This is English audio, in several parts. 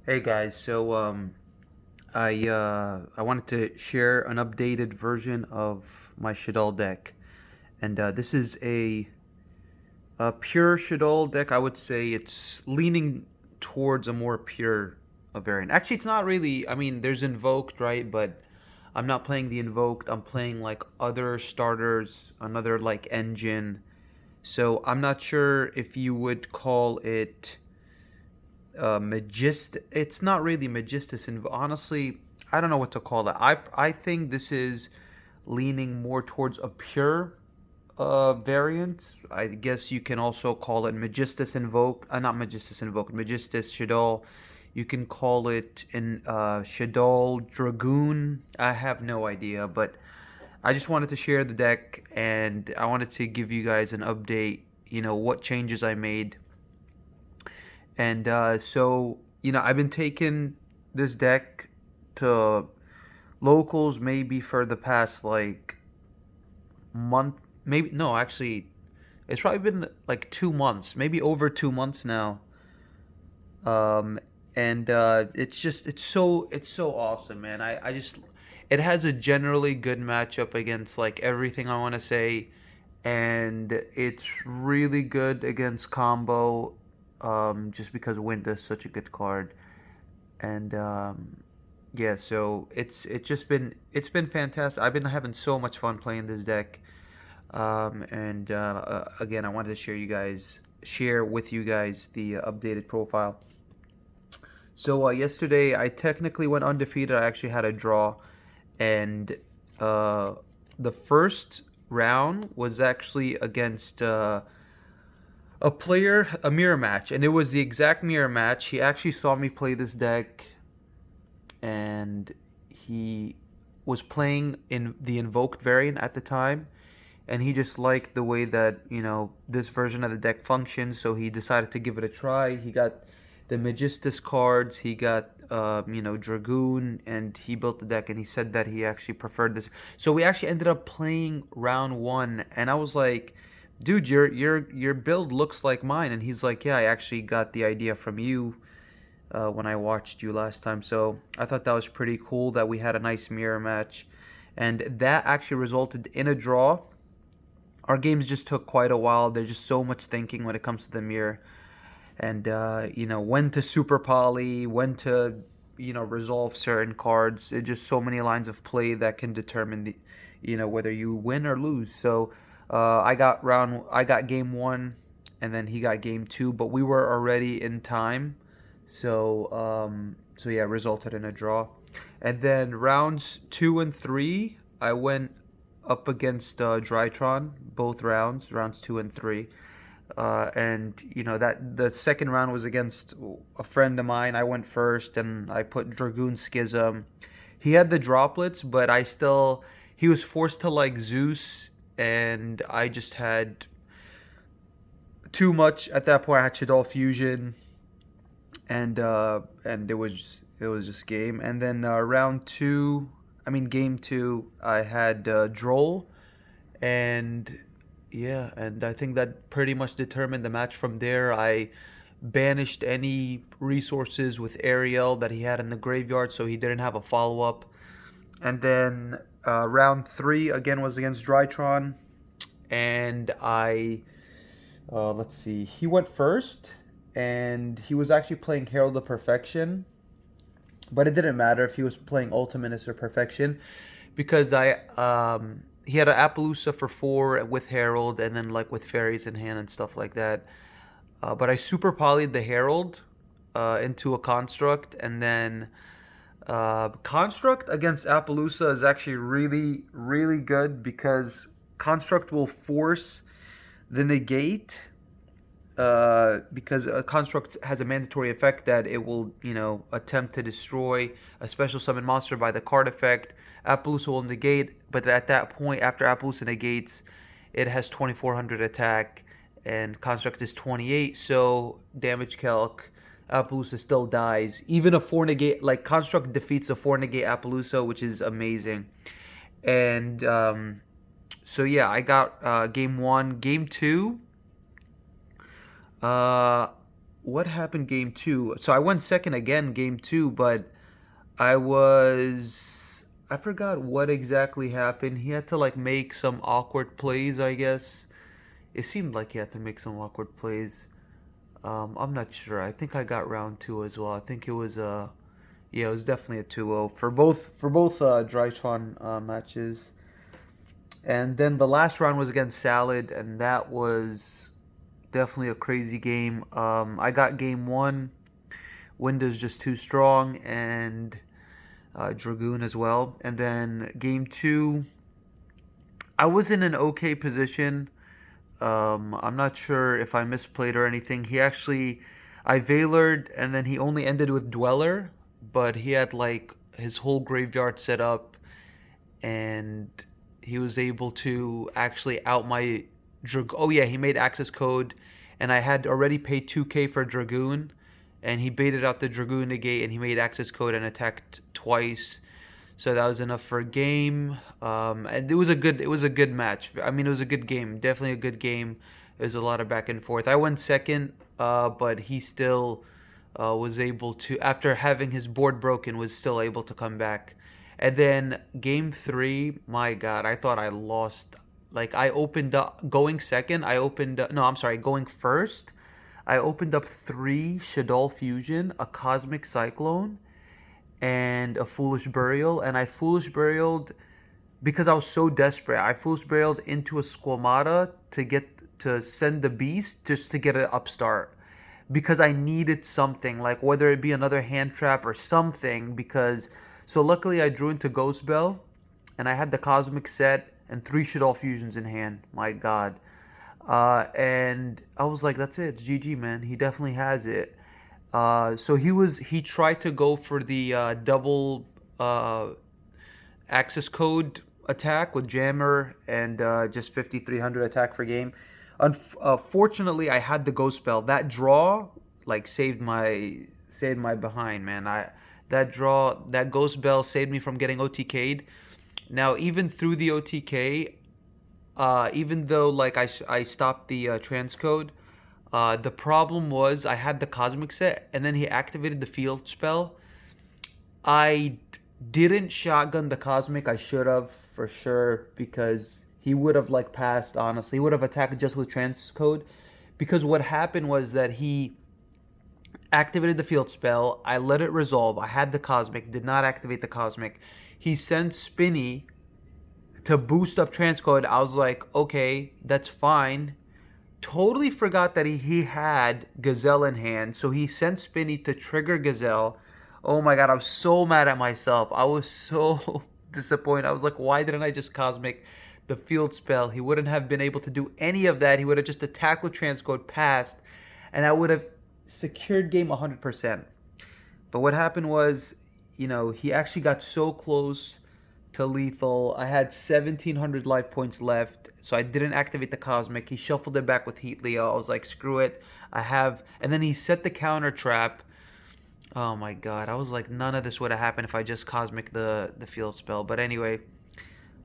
Hey guys, I wanted to share an updated version of my Shaddoll deck, and this is a pure Shaddoll deck. I would say it's leaning towards a more pure variant. Actually, it's not really. I mean, there's Invoked, right? But I'm not playing the Invoked. I'm playing like other starters, another like engine. So I'm not sure if you would call it magist. It's not really magistus, and honestly, I don't know what to call it. I think this is leaning more towards a pure variant. I guess you can also call it magistus invoke. Not magistus invoke. Magistus Shaddoll. You can call it in Shaddoll Dragoon. I have no idea, but I just wanted to share the deck, and I wanted to give you guys an update. You know what changes I made, and I've been taking this deck to locals maybe for the past like month. Maybe no, actually, it's probably been like 2 months, maybe over 2 months now. Um, and it's so awesome, man. I just it has a generally good matchup against like everything I want to say, and it's really good against combo. Just because Winter is such a good card. And yeah, so it's been fantastic. I've been having so much fun playing this deck. And again, I wanted to share with you guys the updated profile. So yesterday I technically went undefeated. I actually had a draw, and uh, the first round was actually against a mirror match, and it was the exact mirror match. He actually saw me play this deck, and he was playing in the invoked variant at the time, and he just liked the way that this version of the deck functions, so he decided to give it a try. He got the Magistus cards, he got Dragoon, and he built the deck, and he said that he actually preferred this. So we actually ended up playing round one, and I was like, dude, your build looks like mine. And he's like, yeah, I actually got the idea from you when I watched you last time. So I thought that was pretty cool that we had a nice mirror match, and that actually resulted in a draw. Our games just took quite a while. There's just so much thinking when it comes to the mirror, and when to super poly, when to resolve certain cards. It's just so many lines of play that can determine the whether you win or lose. So I got game one, and then he got game two, but we were already in time, so yeah, it resulted in a draw. And then rounds two and three, I went up against Drytron both rounds two and three. And that the second round was against a friend of mine. I went first, and I put Dragoon Schism. He had the droplets, but he was forced to like Zeus, and I just had too much at that point. I had Shaddoll Fusion, and it was just game. And then game two, I had Droll, and yeah, and I think that pretty much determined the match. From there, I banished any resources with Ariel that he had in the graveyard, so he didn't have a follow up. And then round three again was against Drytron, and I let's see, he went first, and he was actually playing Herald of Perfection, but it didn't matter if he was playing Ultiminus or Perfection, because I he had an Appaloosa for four with Herald, and then like with fairies in hand and stuff like that. But I super polyed the Herald into a construct, and then construct against Appaloosa is actually really really good, because construct will force the negate, because a construct has a mandatory effect that it will, attempt to destroy a special summon monster by the card effect. Appaloosa will negate, but at that point, after Appaloosa negates, it has 2400 attack, and construct is 28, so damage calc. Appaloosa still dies. Even a 4 negate, like construct defeats a 4 negate Appaloosa, which is amazing. And so yeah, I got game one. Game two, uh, what happened game two? So I went second again game two, but I forgot what exactly happened. He had to like make some awkward plays, I guess. It seemed like he had to make some awkward plays. I'm not sure. I think I got round two as well. I think it was yeah, it was definitely a 2-0 for both Drytron matches. And then the last round was against Salad, and that was definitely a crazy game. I got game one. Windows just too strong, and Dragoon as well. And then game two, I was in an okay position. I'm not sure if I misplayed or anything. I Veilered, and then he only ended with Dweller, but he had like his whole graveyard set up, and he was able to actually out my Oh yeah, he made access code, and I had already paid 2K for Dragoon, and he baited out the Dragoon negate, and he made access code and attacked twice. So that was enough for a game. And it was a good match. I mean, it was a good game. Definitely a good game. There's a lot of back and forth. I went second, but he still was able to, after having his board broken, was still able to come back. And then game three, my God, I thought I lost. Like I opened up going second. I opened up, no, I'm sorry, going first. I opened up three Shaddoll Fusion, a Cosmic Cyclone, and a Foolish Burial, and I Foolish Burialed because I was so desperate. I Foolish Burialed into a Squamata to send the Beast just to get an upstart because I needed something, like whether it be another hand trap or something. Because so luckily I drew into Ghost Bell, and I had the Cosmic set and three Shaddoll Fusions in hand. My God. And I was like, that's it. It's GG, man. He definitely has it. So he tried to go for the double access code attack with jammer and just 5300 attack for game. Fortunately, I had the ghost spell. That draw like saved my behind, man. That ghost bell saved me from getting OTK'd. Now even through the OTK, even though like I stopped the transcode, the problem was I had the cosmic set, and then he activated the field spell. I didn't shotgun the cosmic. I should have for sure because he would have like passed. Honestly, he would have attacked just with transcode. Because what happened was that he activated the field spell. I let it resolve. I had the cosmic. Did not activate the cosmic. He sent Spinny to boost up transcode. I was like, okay, that's fine. Totally forgot that he had Gazelle in hand, so he sent Spinny to trigger Gazelle. Oh my God, I was so mad at myself. I was so disappointed. I was like, why didn't I just Cosmic the field spell? He wouldn't have been able to do any of that. He would have just attacked with transcode, passed, and I would have secured game 100%. But what happened was, he actually got so close to lethal. I had 1700 life points left, so I didn't activate the cosmic. He shuffled it back with Heat Leo. I was like, screw it. And then he set the counter trap. Oh my God, I was like, none of this would have happened if I just cosmic the field spell. But anyway,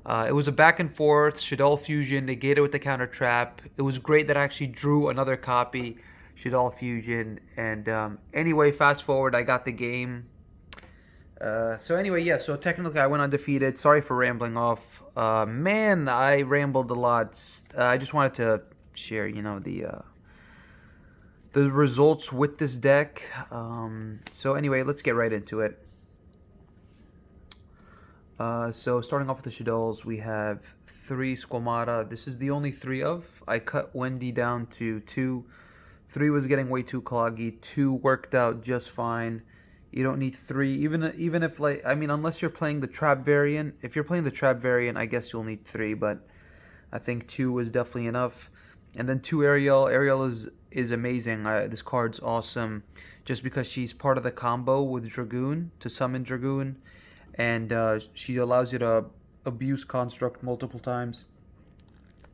it was a back and forth. Shaddoll Fusion negated with the counter trap. It was great that I actually drew another copy, Shaddoll Fusion. And anyway, fast forward, I got the game. So anyway, yeah, so technically I went undefeated. Sorry for rambling off. Man, I rambled a lot. I just wanted to share, the results with this deck. So anyway, let's get right into it. So starting off with the Shaddolls, we have 3 Squamata. This is the only 3 of. I cut Wendy down to 2. 3 was getting way too cloggy. 2 worked out just fine. You don't need 3, even if unless you're playing the trap variant. If you're playing the trap variant, I guess you'll need 3, but I think 2 is definitely enough. And then 2 Ariel. Ariel is amazing. This card's awesome, just because she's part of the combo with Dragoon to summon Dragoon, and she allows you to abuse Construct multiple times.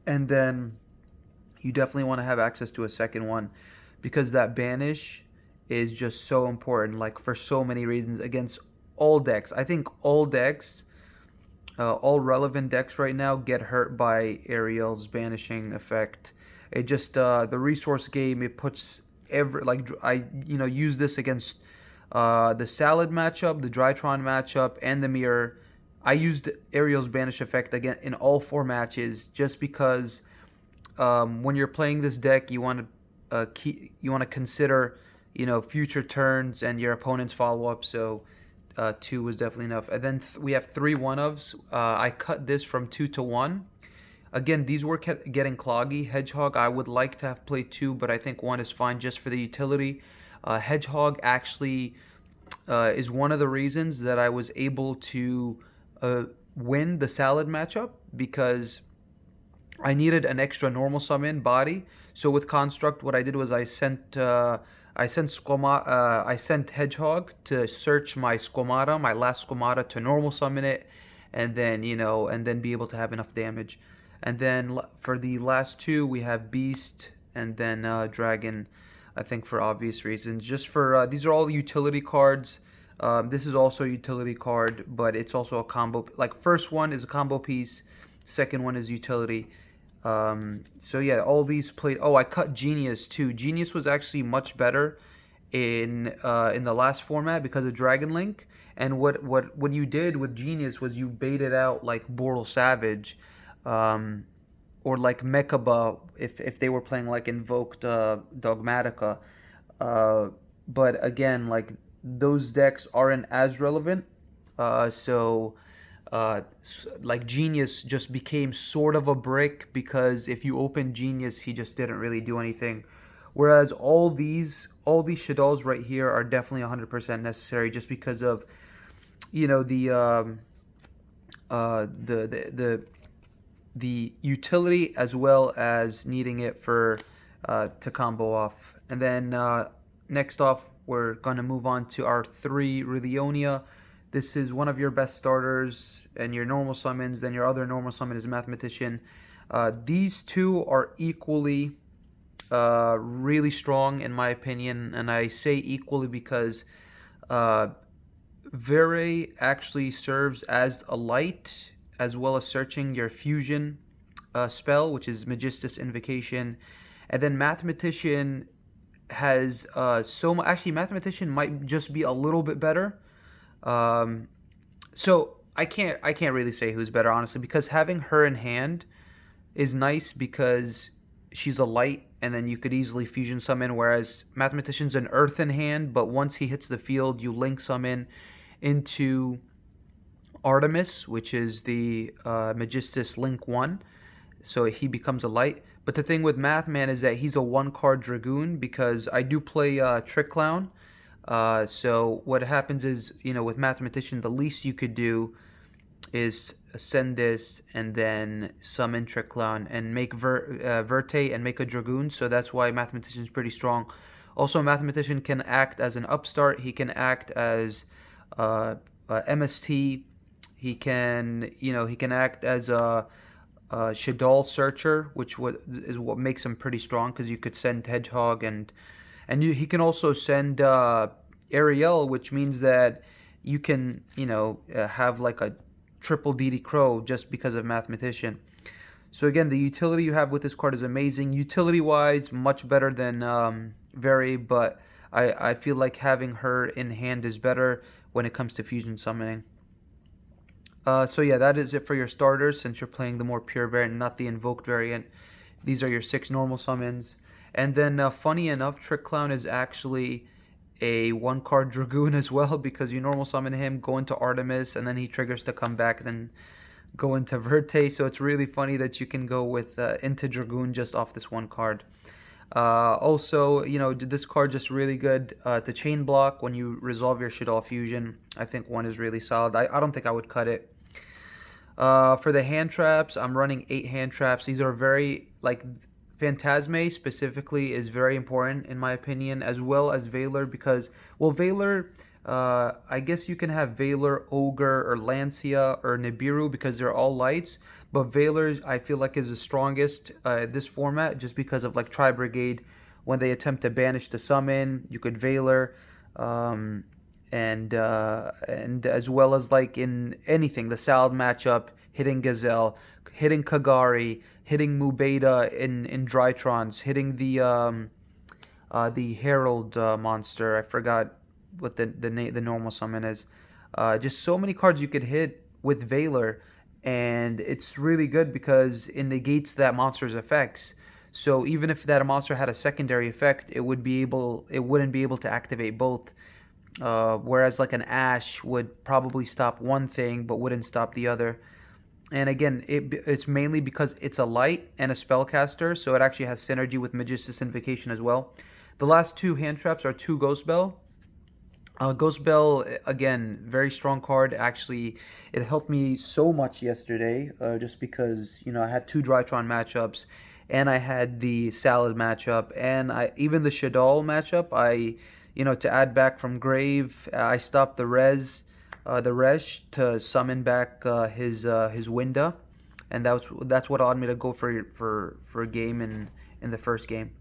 And then you definitely want to have access to a second one, because that banish is just so important, like for so many reasons against all decks. I think all decks, all relevant decks right now get hurt by Ariel's banishing effect. It just the resource game, it puts I use this against the Salad matchup, the Drytron matchup, and the Mirror. I used Ariel's Banish effect again in all four matches just because when you're playing this deck, you want to consider future turns and your opponent's follow up. So two was definitely enough. And then we have three one ofs. I cut this from 2 to 1. Again, these were getting cloggy. Hedgehog, I would like to have played two, but I think one is fine just for the utility. Hedgehog actually is one of the reasons that I was able to win the Salad matchup because I needed an extra normal summon body. So with Construct, what I did was I sent Hedgehog to search my Squamata, my last Squamata, to normal summon it, and then be able to have enough damage. And then for the last two, we have Beast and then Dragon. I think for obvious reasons. Just for these are all utility cards. This is also a utility card, but it's also a combo. Like first one is a combo piece, second one is utility. So yeah, all these played. Oh, I cut Genius too. Genius was actually much better in the last format because of Dragon Link. And what you did with Genius was you baited out like Boral Savage, or like Mechaba if they were playing like Invoked Dogmatica. But again, like those decks aren't as relevant. So like Genius just became sort of a brick because if you open Genius, he just didn't really do anything. Whereas all these Shaddolls right here are definitely 100% necessary just because of the utility as well as needing it for to combo off. And then next off, we're going to move on to our 3 Rilionia. This is one of your best starters and your normal summons. Then your other normal summon is Mathematician. These two are equally really strong in my opinion, and I say equally because Vere actually serves as a light as well as searching your fusion spell, which is Magistus Invocation, and then Mathematician has actually Mathematician might just be a little bit better. So I can't really say who's better honestly because having her in hand is nice because she's a light and then you could easily fusion summon, whereas Mathematician's an earth in hand, but once he hits the field, you link summon into Artemis, which is the Magistus Link 1, so he becomes a light. But the thing with Mathman is that he's a 1-card Dragoon because I do play Trick Clown. So what happens is, with Mathematician, the least you could do is send this and then summon Trick Clown and make Verte and make a Dragoon. So that's why Mathematician is pretty strong. Also, Mathematician can act as an upstart. He can act as MST. He can act as a Shaddoll Searcher, which is what makes him pretty strong because you could send Hedgehog he can also send Ariel, which means that you can have like a triple DD Crow just because of Mathematician. So again, the utility you have with this card is amazing. Utility wise, much better than Very, but I feel like having her in hand is better when it comes to fusion summoning. So yeah, that is it for your starters since you're playing the more pure variant, not the invoked variant. These are your 6 normal summons. And then funny enough, Trick Clown is actually a 1-card Dragoon as well because you normal summon him, go into Artemis, and then he triggers to come back, then go into Verte. So it's really funny that you can go with into Dragoon just off this 1 card. Also, this card just really good to chain block when you resolve your Shaddoll fusion. I think 1 is really solid. I don't think I would cut it. For the hand traps, I'm running 8 hand traps. These are very, Phantasme specifically is very important in my opinion, as well as Valor because, Valor, I guess you can have Valor, Ogre, or Lancia, or Nibiru because they're all lights, but Valor I feel like is the strongest this format just because of Tri Brigade. When they attempt to banish the summon, you could Valor, and as well as in anything, the Salad matchup, hitting Gazelle, hitting Kagari, hitting Mubeda in Drytrons, hitting the the Herald monster. I forgot what the normal summon is. Just so many cards you could hit with Valor, and it's really good because it negates that monster's effects. So even if that monster had a secondary effect, it wouldn't be able to activate both. Whereas like an Ash would probably stop one thing but wouldn't stop the other. And again, it's mainly because it's a light and a spellcaster, so it actually has synergy with Magistus Invocation as well. The last two hand traps are two Ghost Bell. Ghost Bell, again, very strong card. Actually, it helped me so much yesterday, just because I had two Drytron matchups, and I had the Salad matchup, and I even the Shaddoll matchup. To add back from grave, I stopped the Resh to summon back his Winda, and that's what allowed me to go for a game in the first game.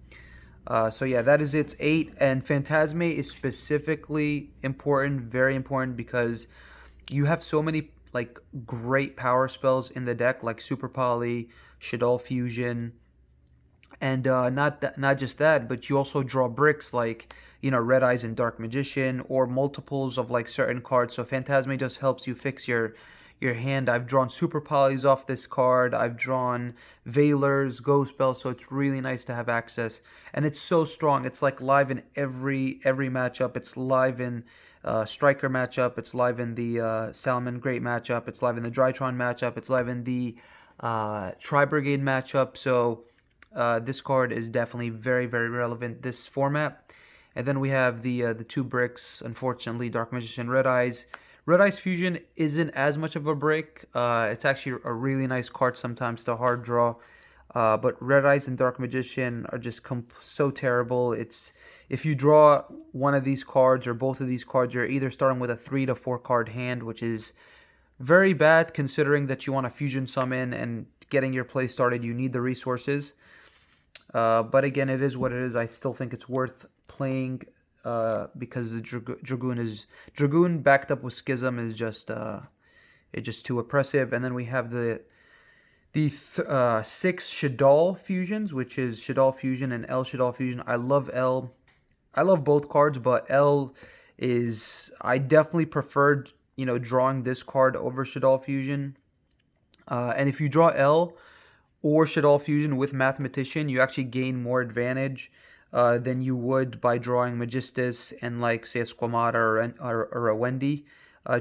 So yeah, that is its 8, and Phantasme is specifically important, very important, because you have so many like great power spells in the deck, like Super Poly, Shaddoll Fusion, and not just that, but you also draw bricks like Red Eyes and Dark Magician, or multiples of like certain cards. So Phantasme just helps you fix your hand. I've drawn Super Polys off this card. I've drawn Valors, Ghost Bell, so it's really nice to have access. And it's so strong. It's like live in every matchup. It's live in Striker matchup. It's live in the Salmon Great matchup. It's live in the Drytron matchup. It's live in the Tri Brigade matchup. So this card is definitely very, very relevant this format. And then we have the two bricks, unfortunately, Dark Magician, Red Eyes. Red Eyes Fusion isn't as much of a break. It's actually a really nice card sometimes to hard draw. But Red Eyes and Dark Magician are just so terrible. If you draw one of these cards or both of these cards, you're either starting with a 3 to 4 card hand, which is very bad considering that you want a fusion summon, and getting your play started, you need the resources. But again, it is what it is. I still think it's worth playing because the Dragoon backed up with Schism is just it's just too oppressive. And then we have the 6 Shaddoll fusions, which is Shaddoll Fusion and L Shaddoll Fusion. I love L. I love both cards, but L is, I definitely preferred drawing this card over Shaddoll Fusion. And if you draw L or Shaddoll Fusion with Mathematician, you actually gain more advantage than you would by drawing Magistus and like say a Squamata or a Wendy,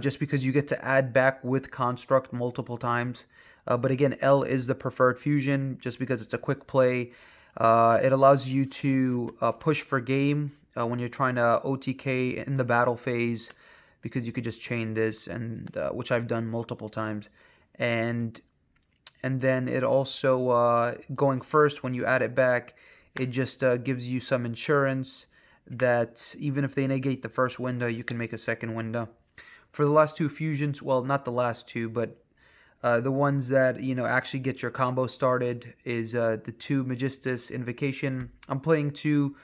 just because you get to add back with Construct multiple times. But again, L is the preferred fusion just because it's a quick play. It allows you to push for game when you're trying to OTK in the battle phase, because you could just chain this, and which I've done multiple times. And then it also, going first, when you add it back, it just gives you some insurance that even if they negate the first window, you can make a second window. For the last two fusions, well, not the last two, but the ones that actually get your combo started is the two Magistus Invocation. I'm playing two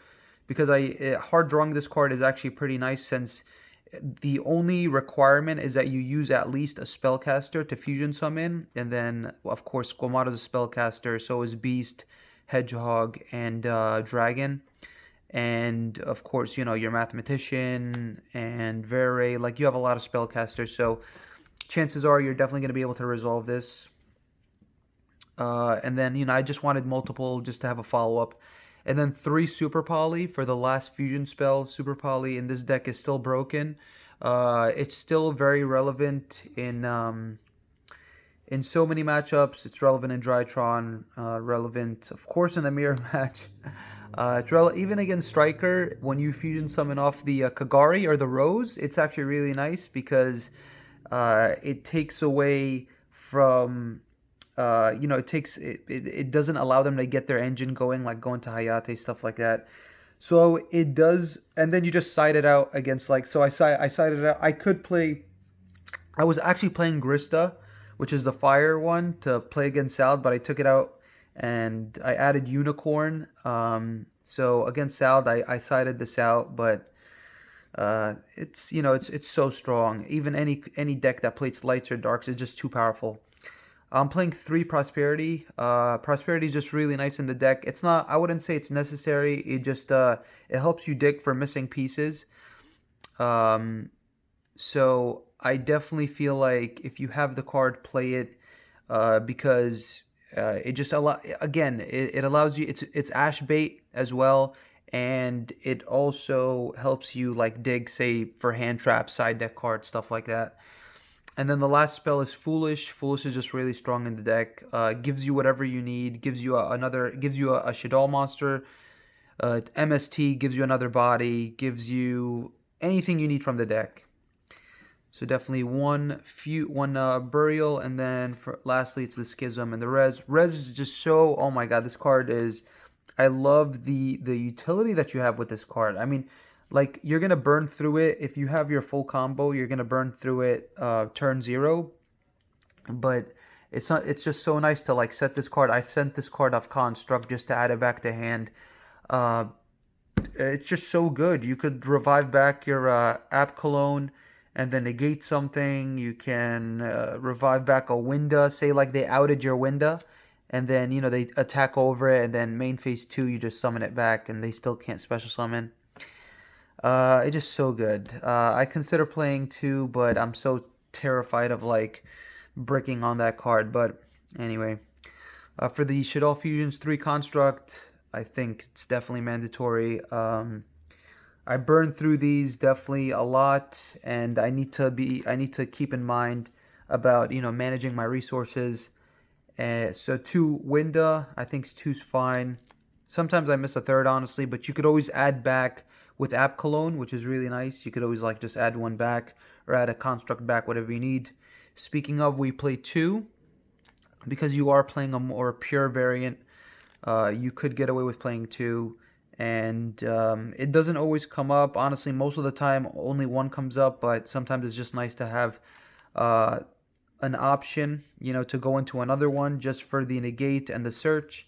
because hard drawing this card is actually pretty nice, since the only requirement is that you use at least a spellcaster to fusion summon, and then of course Squamata is a spellcaster, so is Beast, Hedgehog, and Dragon. And of course, your Mathematician and Vere, like you have a lot of spellcasters, so chances are you're definitely going to be able to resolve this. And then, I just wanted multiple just to have a follow-up. And then 3 Super Poly for the last fusion spell. Super Poly in this deck is still broken. It's still very relevant in so many matchups. It's relevant in Drytron, relevant, of course, in the mirror match. It's even against Striker, when you fusion summon off the Kagari or the Rose, it's actually really nice because it takes away from, it doesn't allow them to get their engine going, like going to Hayate, stuff like that. So it does, and then you just side it out against, like, so I sided it out. I was actually playing Grista, which is the fire one, to play against Salad, but I took it out and I added Unicorn. So against Salad, I sided this out, but it's so strong. Even any deck that plays lights or darks is just too powerful. I'm playing 3 Prosperity. Prosperity is just really nice in the deck. It's not, I wouldn't say it's necessary. It just, it helps you dig for missing pieces. Um, so I definitely feel like if you have the card, play it, because it just it allows you. It's ash bait as well, and it also helps you like dig, say, for hand traps, side deck cards, stuff like that. And then the last spell is Foolish. Foolish is just really strong in the deck. Gives you whatever you need. Gives you a Shaddoll monster. MST gives you another body. Gives you anything you need from the deck. So definitely one burial, and then lastly it's the schism and the res. Res is just so, oh my god, this card is. I love the utility that you have with this card. I mean, like you're gonna burn through it if you have your full combo. You're gonna burn through it turn 0, but it's not. It's just so nice to like set this card. I've sent this card off construct just to add it back to hand. Uh, it's just so good. You could revive back your App Cologne and then negate something. You can revive back a Winda. Say like they outed your Winda, and then they attack over it, and then main phase 2 you just summon it back, and they still can't special summon. It's just so good. I consider playing 2, but I'm so terrified of like bricking on that card. But anyway, for the Shaddoll Fusions 3 construct, I think it's definitely mandatory. I burn through these definitely a lot, and I need to keep in mind about managing my resources. So 2 Winda, I think 2's fine. Sometimes I miss a third, honestly, but you could always add back with App Cologne, which is really nice. You could always like just add 1 back or add a construct back, whatever you need. Speaking of, we play 2 because you are playing a more pure variant. You could get away with playing 2, and it doesn't always come up. Honestly, most of the time only 1 comes up, but sometimes it's just nice to have an option, to go into another one just for the negate and the search.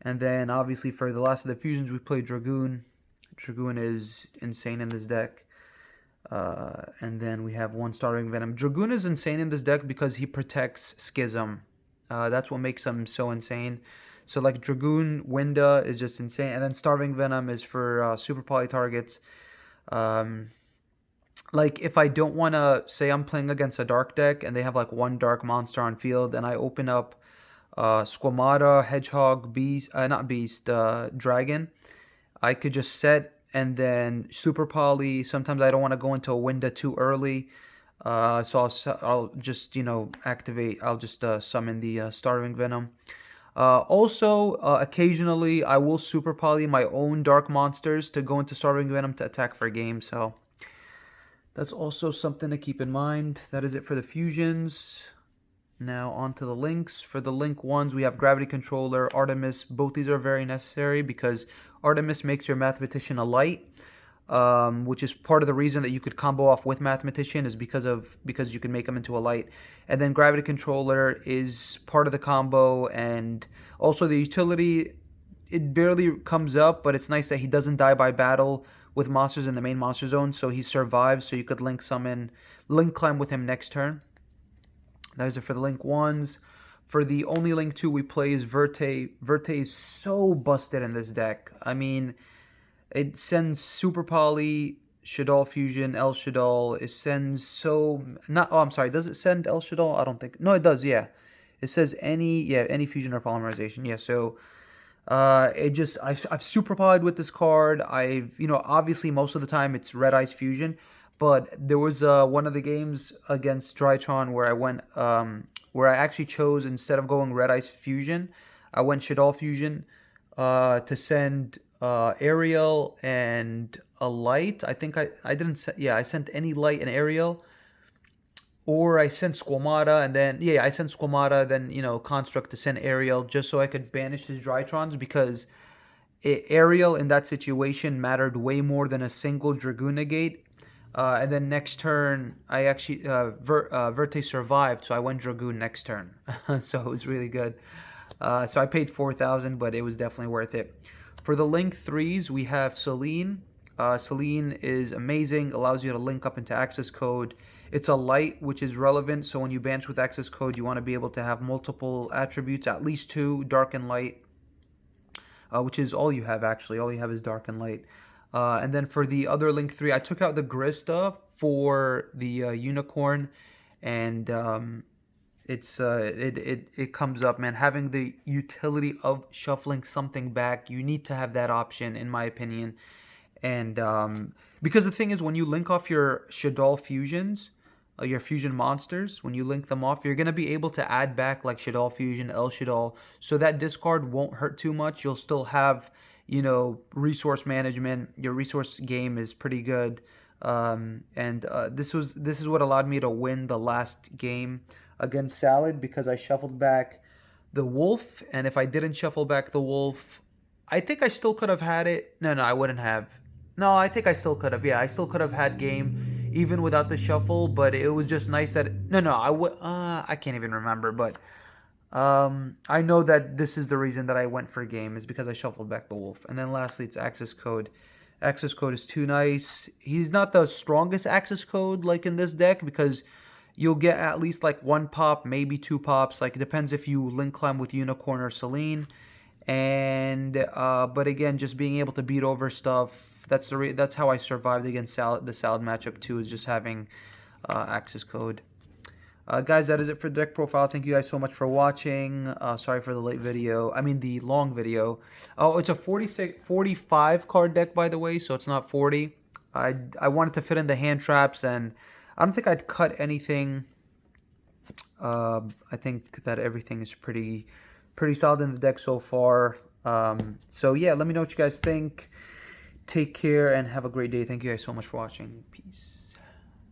And then obviously for the last of the fusions, we play Dragoon. Dragoon is insane in this deck. And then we have 1 Starving Venom. Dragoon is insane in this deck because he protects Schism. That's what makes him so insane. So like Dragoon, Winda is just insane. And then Starving Venom is for super poly targets. Like if I don't want to, say I'm playing against a dark deck and they have like 1 dark monster on field, and I open up Squamata, Hedgehog, Beast, not Beast, Dragon, I could just set and then super poly. Sometimes I don't want to go into a Winda too early. So I'll just activate. I'll just summon the Starving Venom. Also, occasionally I will super poly my own dark monsters to go into Starving Venom to attack for game. So that's also something to keep in mind. That is it for the fusions. Now on to the links. For the link ones, we have Gravity Controller, Artemis. Both these are very necessary because Artemis makes your Mathematician a light, which is part of the reason that you could combo off with Mathematician is because you can make him into a light. And then Gravity Controller is part of the combo, and also the utility. It barely comes up, but it's nice that he doesn't die by battle with monsters in the main monster zone, so he survives, so you could link climb with him next turn. That is it for the link ones. For the only link 2 we play is Verte. Verte is so busted in this deck. I mean, it sends Super Poly, Shaddoll Fusion, El Shaddoll. It sends I'm sorry, does it send El Shaddoll? I don't think. No, it does, yeah. It says any fusion or polymerization. Yeah, so I've super polyed with this card. Obviously most of the time it's Red Eyes Fusion, but there was one of the games against Drytron where I went where I actually chose, instead of going Red Eyes Fusion, I went Shaddoll Fusion to send Ariel and a light. I think I didn't I sent any light and Ariel, or I sent Squamata, and then I sent Squamata, then Construct to send Ariel just so I could banish his Drytrons, because Ariel in that situation mattered way more than a single Dragoon negate. And then next turn, I actually Verte survived, so I went Dragoon next turn. So it was really good. So I paid 4,000, but it was definitely worth it. For the link 3s, we have Celine, Selene is amazing, allows you to link up into access code. It's a light, which is relevant, so when you bench with access code, you want to be able to have multiple attributes, at least two, dark and light, which is all you have actually. All you have is dark and light. And then for the other Link 3, I took out the Grista for the Unicorn, and it comes up, man. Having the utility of shuffling something back, you need to have that option, in my opinion. And because the thing is, when you link off your Shaddoll fusions, your fusion monsters, when you link them off, you're going to be able to add back like Shaddoll Fusion, El Shaddoll, so that discard won't hurt too much. You'll still have, you know, resource management. Your resource game is pretty good. This is what allowed me to win the last game against Salad, because I shuffled back the Wolf, and if I didn't shuffle back the Wolf, I think I still could have had it. No, I wouldn't have. No, I think I still could have. Yeah, I still could have had game even without the shuffle, but it was just nice that I would I can't even remember, but I know that this is the reason that I went for game, is because I shuffled back the Wolf. And then lastly, it's access code. Access code is too nice. He's not the strongest access code like in this deck, because you'll get at least like one pop, maybe two pops. Like, it depends if you link climb with Unicorn or Selene. And but again, just being able to beat over stuff. That's how I survived against the Salad matchup too, is just having access code. Guys, that is it for the deck profile. Thank you guys so much for watching. Sorry for the late video. I mean, the long video. Oh, it's a 45 card deck, by the way, so it's not 40. I wanted to fit in the hand traps, and I don't think I'd cut anything. I think that everything is pretty solid in the deck so far. So yeah, let me know what you guys think. Take care and have a great day. Thank you guys so much for watching. Peace.